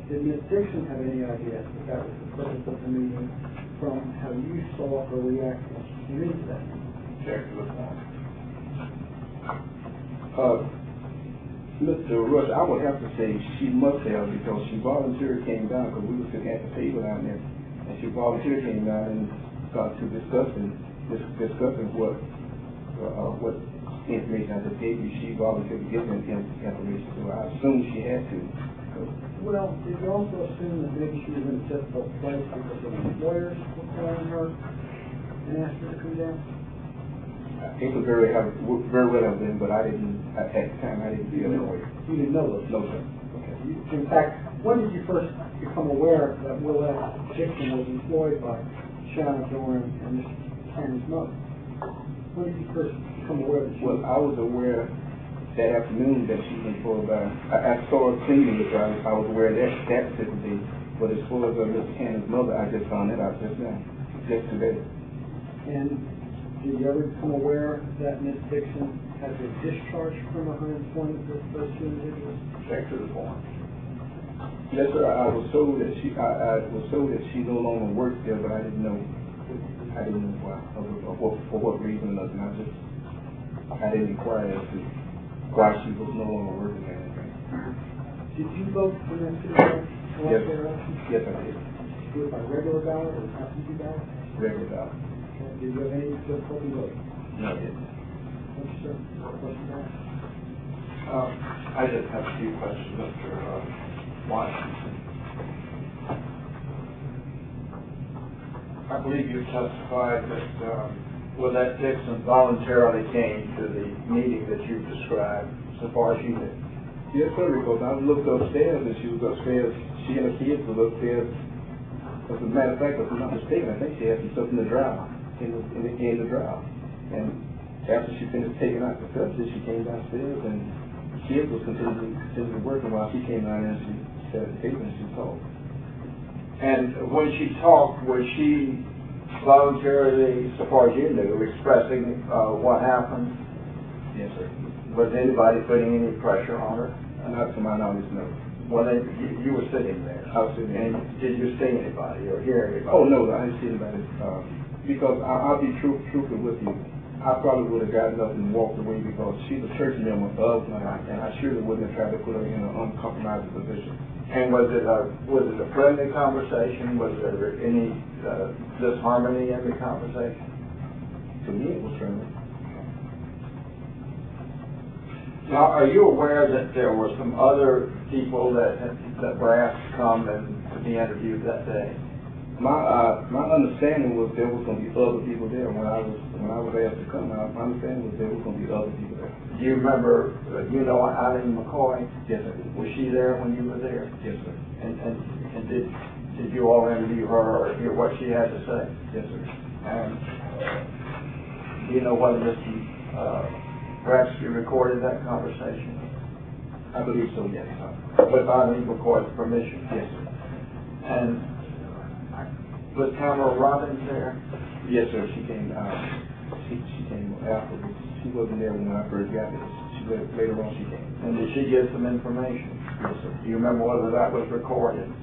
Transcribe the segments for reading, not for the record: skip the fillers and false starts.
Did Ms. Dixon have any idea that that was the purpose of the meeting from how you saw her react when she came into that meeting? Check to the point. Mr. Rush, I would have to say she must have, because she voluntarily came down, because we were sitting at the table down there, and she voluntarily came down and started to discussing what information I just gave you. She voluntarily gave me information, so I assume she had to. Well, did you also assume that maybe she was in a difficult place because of employers were calling her and asked her to come down? It was very relevant, but I didn't, at the time, I didn't feel that way. You didn't know those? No, sir. Okay. In fact, when did you first become aware that Willette Dixon was employed by Shannon Dorn and Mr. Cannon's mother? When did you first become aware that she was? Well, I was aware that afternoon that she was employed by, I saw her cleaning it, so I was aware of that particular day. But as far as Mr. Cannon's mother, I just found that out just now, just today. And did you ever become aware that Ms. Dixon had been discharged from her employment with those two individuals? Check to the point. Yes, sir. I was told that she no longer worked there, but I didn't know why, for what reason or nothing. I didn't inquire as to why she was no longer working there. Did you vote for that city election? Yes. Yes, I did. Did you do it by regular ballot or absentee ballot? Regular ballot. Okay. Did you have any difficulty voting? No, I didn't. Thank you, sir. Question back? I just have a few questions, Mr. Washington. I believe you testified that Willette Dixon voluntarily came to the meeting that you described, so far as you knew. Yes, sir, because I looked upstairs and she was upstairs. She and her kids was upstairs. As a matter of fact, if I'm not mistaken, I think she had some stuff in the dryer, in the dryer. And after she finished taking out the stuff, she came downstairs and the kids was continuing working while she came down and she sat at the table and she talked. And when she talked, was she voluntarily, so far as you knew, expressing what happened? Yes, sir. Was anybody putting any pressure on her? Not to my knowledge, no. Well, you were sitting there. I was sitting there. And did you see anybody or hear anybody? Oh, no, I didn't see anybody. Because I'll be truthful with you. I probably would have gotten up and walked away because she's a church member of mine, and I surely wouldn't have tried to put her in an uncompromising position. And was it a friendly conversation? Was there any disharmony in the conversation? To me, it was friendly. Now, are you aware that there were some other people that were asked to come and to be interviewed that day? My understanding was there was going to be other people there when I was asked to come. My understanding was there was going to be other people there. Do you remember? Eileen McCoy? Yes, sir. Was she there when you were there? Yes, sir. And did you all interview her or hear what she had to say? Yes, sir. And do you know whether Mr. Braxton recorded that conversation? I believe so, yes. With Eileen McCoy's permission? Yes, sir. And was Tamara Robbins there? Yes, sir. She came. She came afterwards. She wasn't there when I first got there. Later on she came. And did she give some information? Yes, sir. Do you remember whether that was recorded?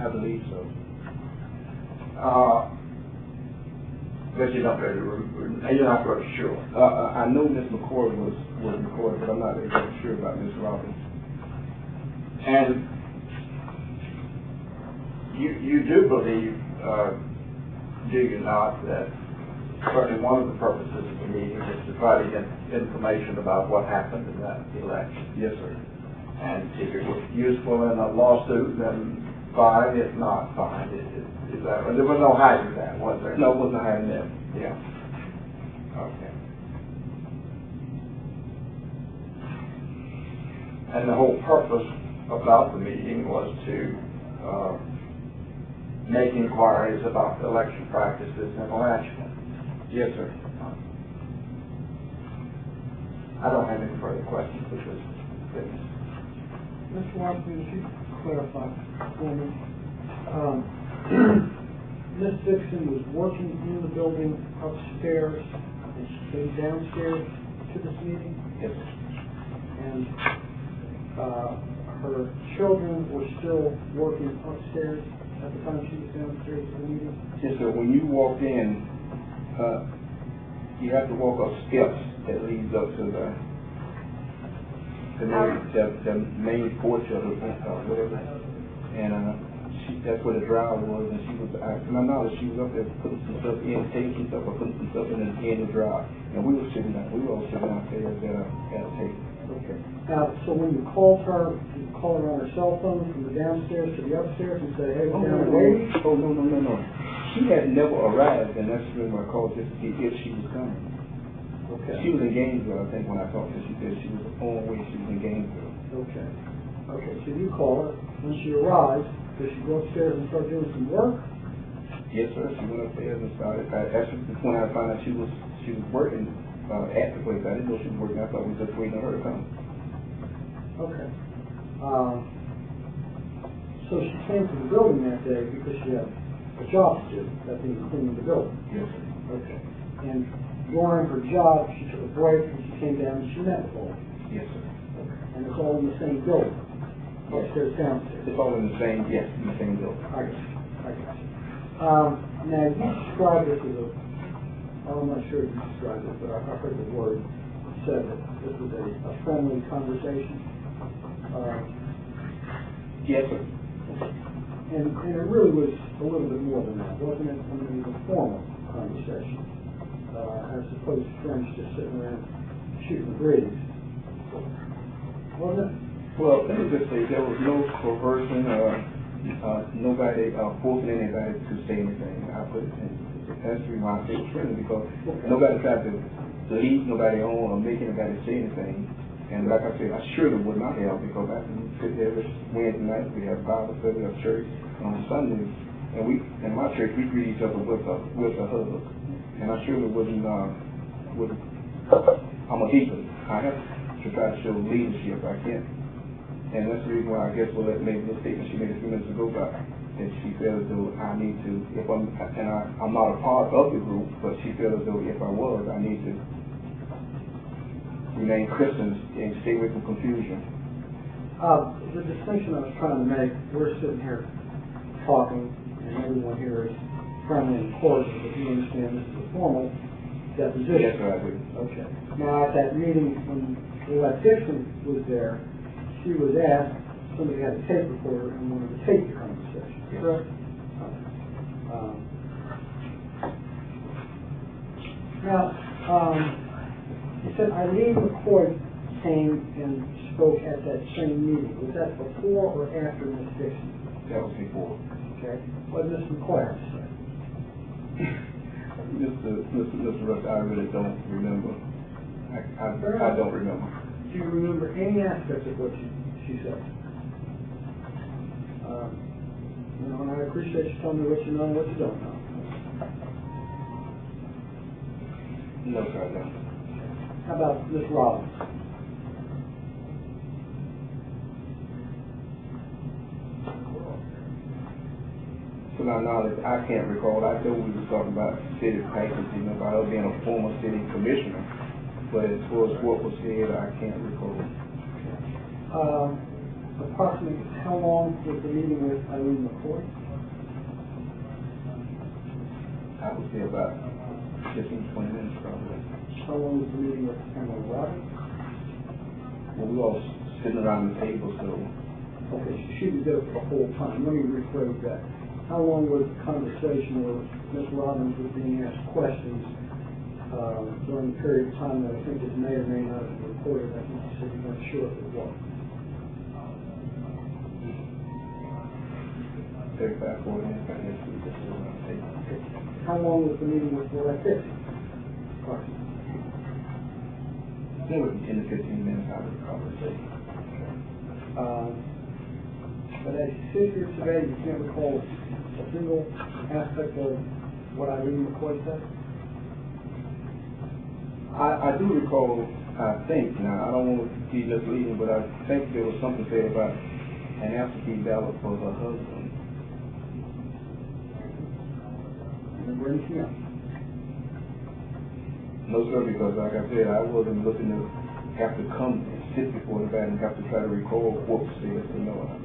I believe so. But you're not very sure. I know Miss McCoy was recorded, but I'm not exactly sure about Miss Robbins. And you do believe, do you not, that certainly one of the purposes of the meeting is to try to get information about what happened in that election? Yes, sir. And if it was useful in a lawsuit, then fine. If not, fine. Is that, there was no hiding that, was there? No, it wasn't hiding that. Yeah. Okay. And the whole purpose about the meeting was to make inquiries about the election practices in Alachua. Yes, sir. I don't have any further questions at this witness. Mr. Washington, if you clarify for me, Ms. Dixon was working in the building upstairs and she came downstairs to this meeting? Yes, sir. And her children were still working upstairs at the time she was downstairs at the meeting? Yes, sir. When you walk in, you have to walk up steps that leads up to the main porch of the whatever. And that's where the dryer was, and she was, to my knowledge, she was up there putting some stuff in, taking some stuff, or putting some stuff in the dryer. And we were all sitting downstairs at a table. Okay. Now, so when you called her, you called her on her cell phone from the downstairs to the upstairs and say, hey, we're down waiting? Oh, no. She had never arrived, and that's the reason I called just to see if she was coming. Okay. She was in Gainesville, I think, when I talked to her. She said she was on her way, she was in Gainesville. Okay. Okay, so you call her. When she arrives, does she go upstairs and start doing some work? Yes, sir. She went upstairs and started. Actually, when I found out she was working at the place, I didn't know she was working. I thought we were just waiting on her to come. Okay. So she came to the building that day because she had a job to do, that being cleaning the building. Yes, sir. Okay. And during her job, she took a break and she came down and she met with all of you. Yes, sir. Okay. And it's all in the same building, upstairs, downstairs. It's all in the same, yes, in the same building. I got you. Now, you described this as I'm not sure you described it, but I heard the word said that this was a friendly conversation. Yes, sir. And it really was a little bit more than that, wasn't it? I mean, it was a formal conversation, as opposed to friends just sitting around shooting the breeze. Wasn't it? Well, let me just say, there was no coercion or nobody forcing anybody to say anything. I put it in. That's the reason why I say it was friendly, because nobody tried to lead nobody on or make anybody say anything. And like I said, I surely would not have, because I can sit there every Wednesday night, we have Bible study, we have church on Sundays, and in my church, we greet each other with a hug. And I surely wouldn't, I'm a deacon. I have to try to show leadership. I can't. And that's the reason why I guess maybe the statement she made a few minutes ago about that she felt as though I need to, I'm not a part of the group, but she felt as though if I was, I need to remain Christians and stay away from confusion. The distinction I was trying to make, we're sitting here talking, and everyone here is friendly and cordial, but you understand this is a formal deposition. Yes, sir, I do. Okay. Now, at that meeting, when Elector was there, she was asked, somebody had a tape recorder and wanted to tape the conversation, correct? Now, you said Eileen McCoy came and spoke at that same meeting. Was that before or after Ms. Dixon? That was before. Okay. What did Ms. McCoy have to say? Mr. Russ, I really don't remember. I don't remember. Do you remember any aspects of what she said? And I appreciate you telling me what you know and what you don't know. No, sir, I don't. How about Ms. Robbins? To my knowledge, I can't recall. I know we were talking about city packaging, about her being a former city commissioner, but as far as what was said, I can't recall. Approximately how long was the meeting with Eileen McCoy? I would say about 15, 20 minutes probably. How long was the meeting with Emily Robbins? Well, we all sitting around the table, so. Okay, so she was there for the whole time. Let me rephrase that. How long was the conversation where Ms. Robbins was being asked questions during the period of time that I think it may or may not have been recorded? I think you said you weren't sure if it was. 35, 40 minutes, I guess we just sit around the table. Okay. How long was the meeting with Elector? Approximately. It would be 10 to 15 minutes, I would probably say. But as you sit here today, you can't recall a single aspect of what Eileen McCoy said? I do recall, I think, now I don't want to be misleading, but I think there was something said about an absentee ballot for her husband. Remember anything else? No, sir, because like I said, I wasn't looking to have to come and sit before the bat and have to try to recall what was said, you know.